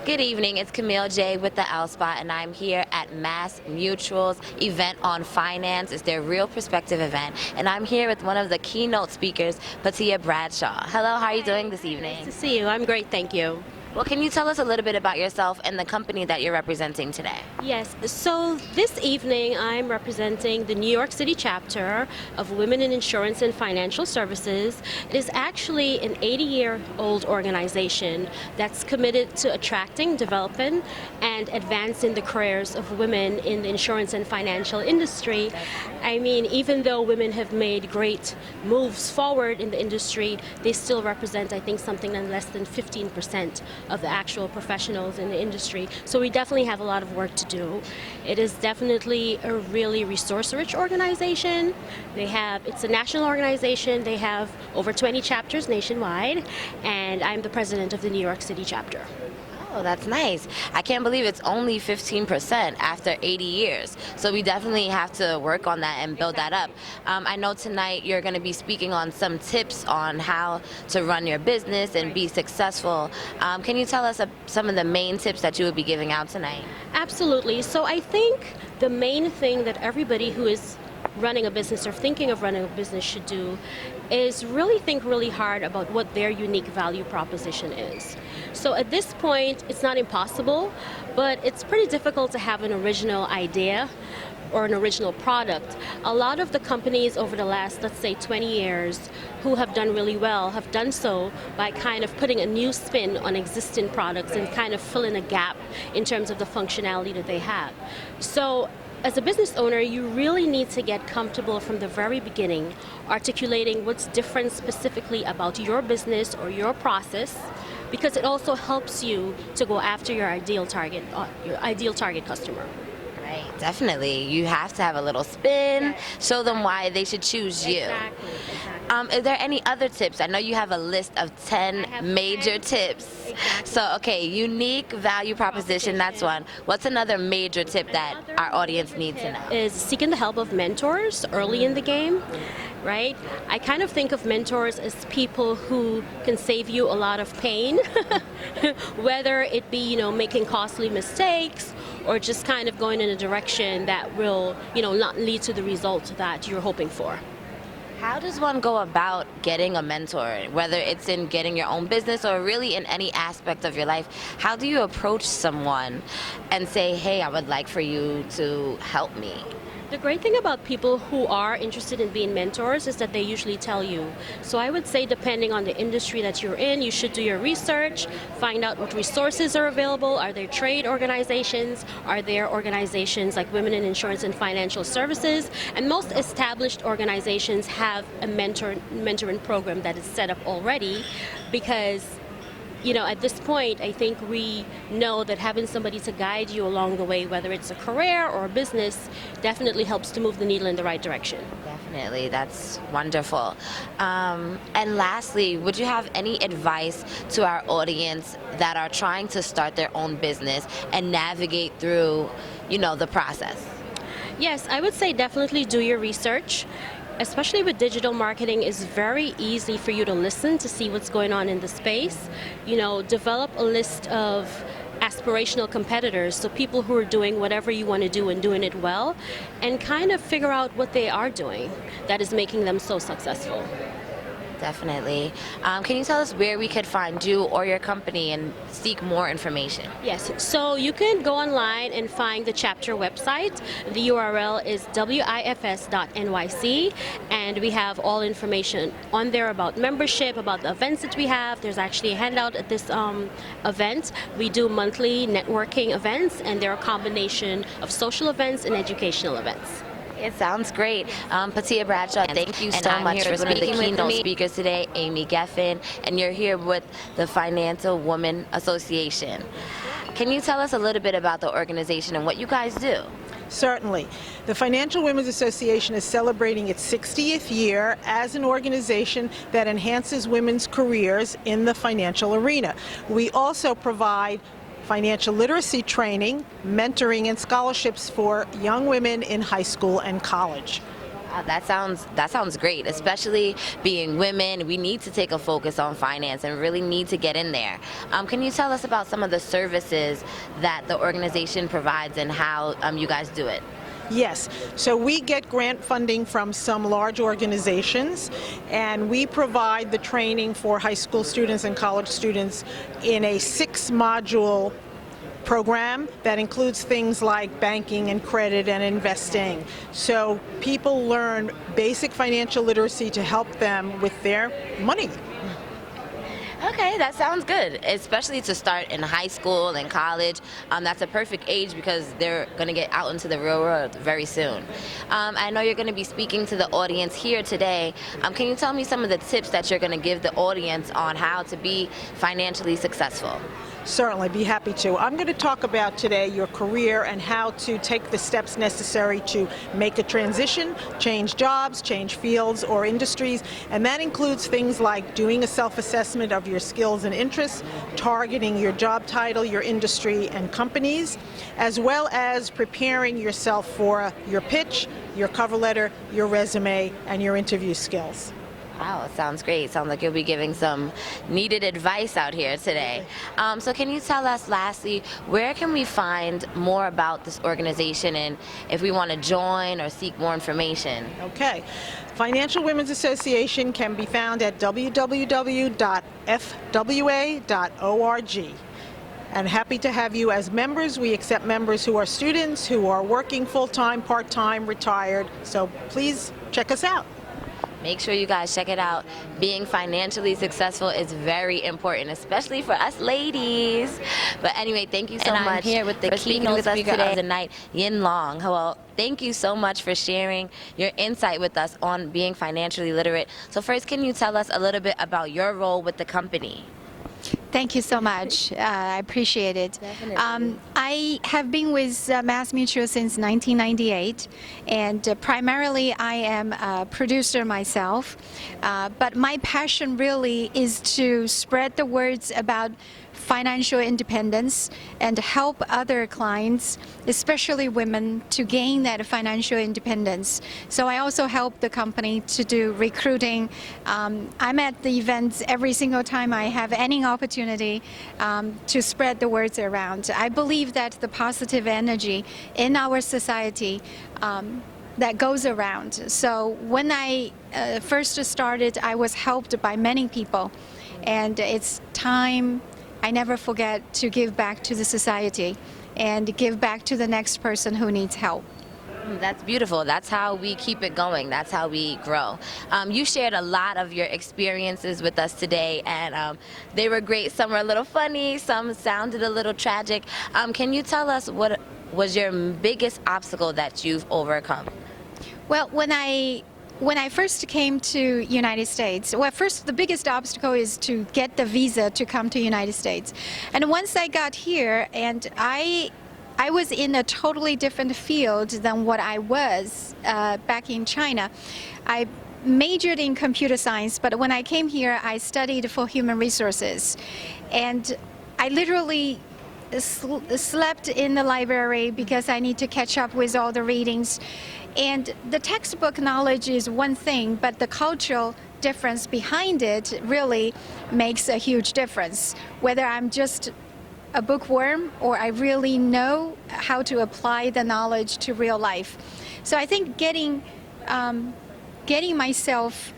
Good evening, it's Camille J with the L Spot, and I'm here at MassMutual's event on finance. It's their Real Perspective event, and I'm here with one of the keynote speakers, Patia Bradshaw. Hello, how are you doing this evening? Nice to see you. I'm great, thank you. Well, can you tell us a little bit about yourself and the company that you're representing today? Yes, so this evening I'm representing the New York City chapter of Women in Insurance and Financial Services. It is actually an 80-year-old organization that's committed to attracting, developing, and advancing the careers of women in the insurance and financial industry. I mean, even though women have made great moves forward in the industry, they still represent, I think, something less than 15% of the actual professionals in the industry. So we definitely have a lot of work to do. It is definitely a really resource-rich organization. It's a national organization. They have over 20 chapters nationwide, and I'm the president of the New York City chapter. Oh, that's nice. I can't believe it's only 15% after 80 years. So we definitely have to work on that and build that up. I know tonight you're going to be speaking on some tips on how to run your business and be successful. Can you tell us some of the main tips that you would be giving out tonight? Absolutely. So I think the main thing that everybody who is running a business or thinking of running a business should do is really think really hard about what their unique value proposition is. So at this point, it's not impossible, but it's pretty difficult to have an original idea or an original product. A lot of the companies over the last, let's say, 20 years who have done really well have done so by kind of putting a new spin on existing products and kind of filling a gap in terms of the functionality that they have. So as a business owner, you really need to get comfortable from the very beginning, articulating what's different specifically about your business or your process, because it also helps you to go after your ideal target customer. Right, definitely. You have to have a little spin, show them why they should choose you. Exactly. Is there any other tips? I know you have a list of 10 major tips. Exactly. So, okay, unique value proposition, that's one. What's another major tip that our audience needs to know? Is seeking the help of mentors early in the game, right? I kind of think of mentors as people who can save you a lot of pain, whether it be, making costly mistakes or just kind of going in a direction that will, not lead to the result that you're hoping for. How does one go about getting a mentor, whether it's in getting your own business or really in any aspect of your life? How do you approach someone and say, hey, I would like for you to help me? The great thing about people who are interested in being mentors is that they usually tell you. So I would say, depending on the industry that you're in, you should do your research, find out what resources are available. Are there trade organizations? Are there organizations like Women in Insurance and Financial Services? And most established organizations have a mentoring program that is set up already, because at this point, I think we know that having somebody to guide you along the way, whether it's a career or a business, definitely helps to move the needle in the right direction. Definitely, that's wonderful. And lastly, would you have any advice to our audience that are trying to start their own business and navigate through, the process? Yes, I would say definitely do your research. Especially with digital marketing, it's very easy for you to listen to see what's going on in the space. Develop a list of aspirational competitors, so people who are doing whatever you want to do and doing it well, and kind of figure out what they are doing that is making them so successful. Definitely. Can you tell us where we could find you or your company and seek more information? Yes, so you can go online and find the chapter website. The URL is wifs.nyc, and we have all information on there about membership, about the events that we have. There's actually a handout at this event. We do monthly networking events, and they're a combination of social events and educational events. It sounds great. Patia Bradshaw, thank you so much for speaking with the keynote speakers today, Amy Geffen, and you're here with the Financial Women Association. Can you tell us a little bit about the organization and what you guys do? Certainly. The Financial Women's Association is celebrating its 60th year as an organization that enhances women's careers in the financial arena. We also provide financial literacy training, mentoring, and scholarships for young women in high school and college. That sounds great, especially being women. We need to take a focus on finance and really need to get in there. Can you tell us about some of the services that the organization provides and how you guys do it? Yes. So we get grant funding from some large organizations, and we provide the training for high school students and college students in a 6-module program that includes things like banking and credit and investing. So people learn basic financial literacy to help them with their money. Okay, that sounds good, especially to start in high school and college. That's a perfect age because they're going to get out into the real world very soon. I know you're going to be speaking to the audience here today. Can you tell me some of the tips that you're going to give the audience on how to be financially successful? Certainly, be happy to. I'm going to talk about today your career and how to take the steps necessary to make a transition, change jobs, change fields or industries, and that includes things like doing a self-assessment of your skills and interests, targeting your job title, your industry and companies, as well as preparing yourself for your pitch, your cover letter, your resume, and your interview skills. Wow, sounds great. Sounds like you'll be giving some needed advice out here today. So can you tell us lastly, where can we find more about this organization and if we want to join or seek more information? Okay. Financial Women's Association can be found at www.fwa.org. And happy to have you as members. We accept members who are students, who are working full-time, part-time, retired. So please check us out. Make sure you guys check it out. Being financially successful is very important, especially for us ladies. But anyway, thank you so much I'm here with the for speaking keynote with us speaker today of the night, Yin Long. Well, thank you so much for sharing your insight with us on being financially literate. So first, can you tell us a little bit about your role with the company? Thank you so much. I appreciate it. I have been with MassMutual since 1998, and primarily I am a producer myself. But my passion really is to spread the words about financial independence and help other clients, especially women, to gain that financial independence. So I also help the company to do recruiting. I'm at the events every single time I have any opportunity to spread the words around. I believe that the positive energy in our society that goes around. So when I first started, I was helped by many people, and it's time I never forget to give back to the society and give back to the next person who needs help. That's beautiful. That's how we keep it going. That's how we grow. You shared a lot of your experiences with us today, and they were great. Some were a little funny, some sounded a little tragic. Can you tell us what was your biggest obstacle that you've overcome? Well, when I first came to United States, well, first the biggest obstacle is to get the visa to come to United States. And once I got here, and I was in a totally different field than what I was back in China. I majored in computer science, but when I came here, I studied for human resources. And I literally slept in the library because I need to catch up with all the readings. And the textbook knowledge is one thing, but the cultural difference behind it really makes a huge difference. Whether I'm just a bookworm or I really know how to apply the knowledge to real life. So I think getting myself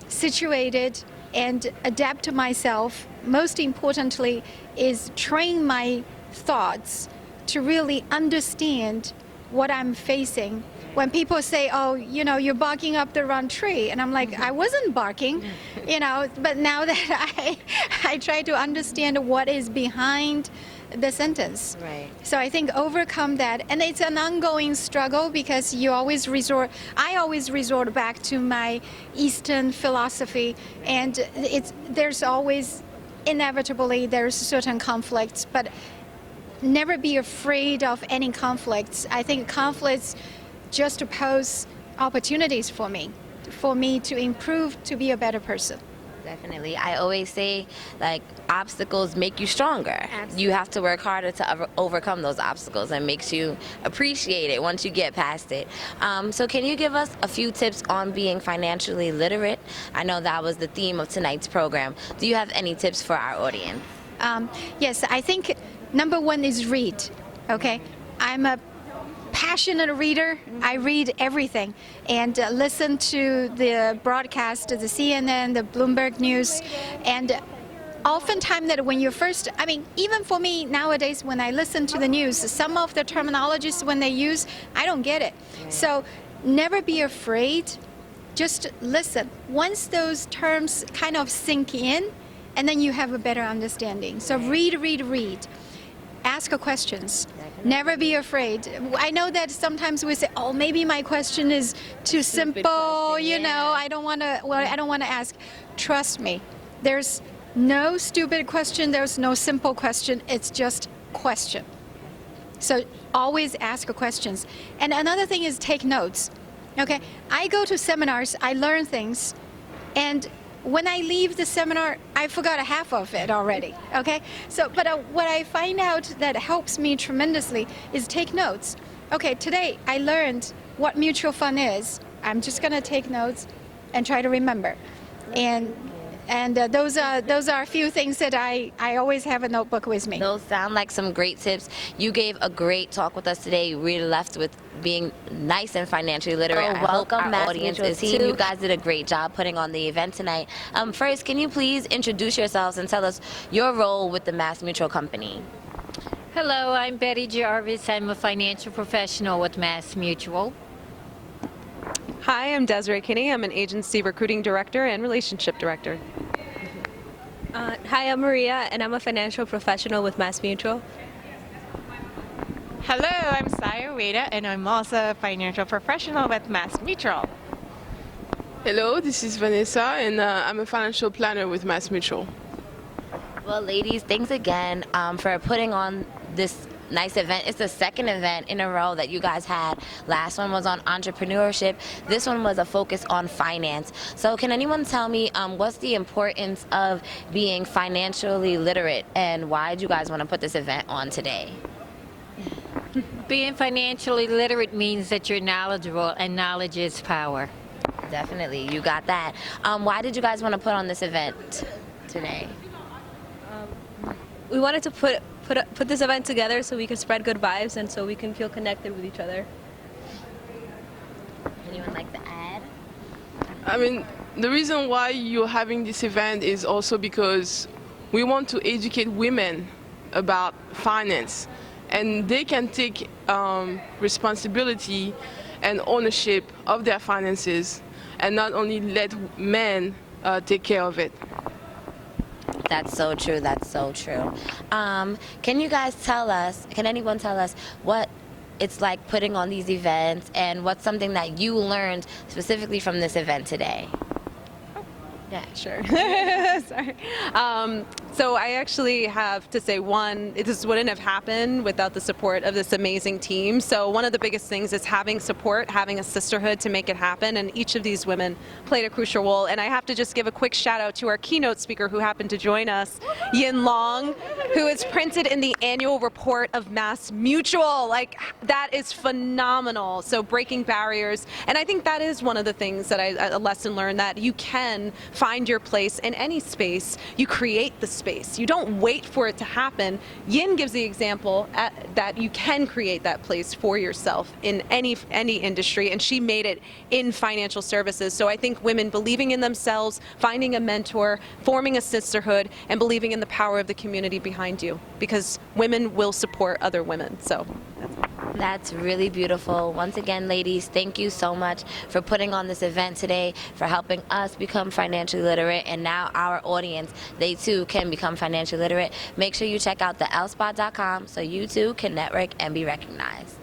situated and adapt to myself, most importantly, is train my thoughts to really understand what I'm facing. When people say, oh, you know, you're barking up the wrong tree, and I'm like, I wasn't barking, you know, but now that I try to understand what is behind the sentence. Right. So I think overcome that, and it's an ongoing struggle because I always resort back to my Eastern philosophy, and there's always, inevitably, there's certain conflicts, but never be afraid of any conflicts. I think conflicts just pose opportunities for me to improve, to be a better person. Definitely. I always say, like, obstacles make you stronger. Absolutely. You have to work harder to overcome those obstacles, and makes you appreciate it once you get past it. So can you give us a few tips on being financially literate? I know that was the theme of tonight's program. Do you have any tips for our audience? Yes, I think number one is read. Okay, I'm a passionate reader. I read everything and listen to the broadcast, the CNN, the Bloomberg News, and oftentimes that when you're first, I mean, even for me nowadays, when I listen to the news, some of the terminologies when they use, I don't get it. So never be afraid. Just listen. Once those terms kind of sink in, and then you have a better understanding. So read, read, read. Ask questions. Never be afraid. I know that sometimes we say, "Oh, maybe my question is too simple." question, You know, I don't want to. Well, I don't want to ask. Trust me, there's no stupid question. There's no simple question. It's just question. So always ask questions. And another thing is take notes. Okay, I go to seminars. I learn things, and when I leave the seminar, I forgot a half of it already, okay? So, but what I find out that helps me tremendously is take notes. Okay, today I learned what mutual fund is. I'm just gonna take notes and try to remember. And those are a few things that I always have a notebook with me. Those sound like some great tips. You gave a great talk with us today. You really left with being nice and financially literate. I hope our audience is too. You guys did a great job putting on the event tonight. First, can you please introduce yourselves and tell us your role with the MassMutual company? Hello, I'm Betty Jarvis. I'm a financial professional with MassMutual. Hi, I'm Desiree Kinney. I'm an agency recruiting director and relationship director. Hi, I'm Maria, and I'm a financial professional with MassMutual. Hello, I'm Saya Weda, and I'm also a financial professional with MassMutual. Hello, this is Vanessa, and I'm a financial planner with MassMutual. Well, ladies, thanks again for putting on this nice event. It's the second event in a row that you guys had. Last one was on entrepreneurship. This one was a focus on finance. So can anyone tell me what's the importance of being financially literate, and why did you guys want to put this event on today? Being financially literate means that you're knowledgeable, and knowledge is power. Definitely, you got that. Why did you guys want to put on this event today? We wanted to put this event together so we can spread good vibes and so we can feel connected with each other. Anyone like to add? I mean, the reason why you're having this event is also because we want to educate women about finance, and they can take responsibility and ownership of their finances, and not only let men take care of it. That's so true. That's so true. Can you guys tell us, can anyone tell us what it's like putting on these events, and what's something that you learned specifically from this event today? Yeah, sure. Sorry. So I actually have to say, one, this wouldn't have happened without the support of this amazing team. So one of the biggest things is having support, having a sisterhood to make it happen, and each of these women played a crucial role. And I have to just give a quick shout out to our keynote speaker who happened to join us, Yin Long, who is printed in the annual report of MassMutual. Like, that is phenomenal. So breaking barriers. And I think that is one of the things that a lesson learned, that you can find your place in any space. You create the space. You don't wait for it to happen. Yin gives the example that you can create that place for yourself in any industry, and she made it in financial services. So I think women believing in themselves, finding a mentor, forming a sisterhood, and believing in the power of the community behind you, because women will support other women. So that's really beautiful. Once again, ladies, thank you so much for putting on this event today, for helping us become financially literate, and now our audience, they too can become financially literate. Make sure you check out the lspot.com so you too can network and be recognized.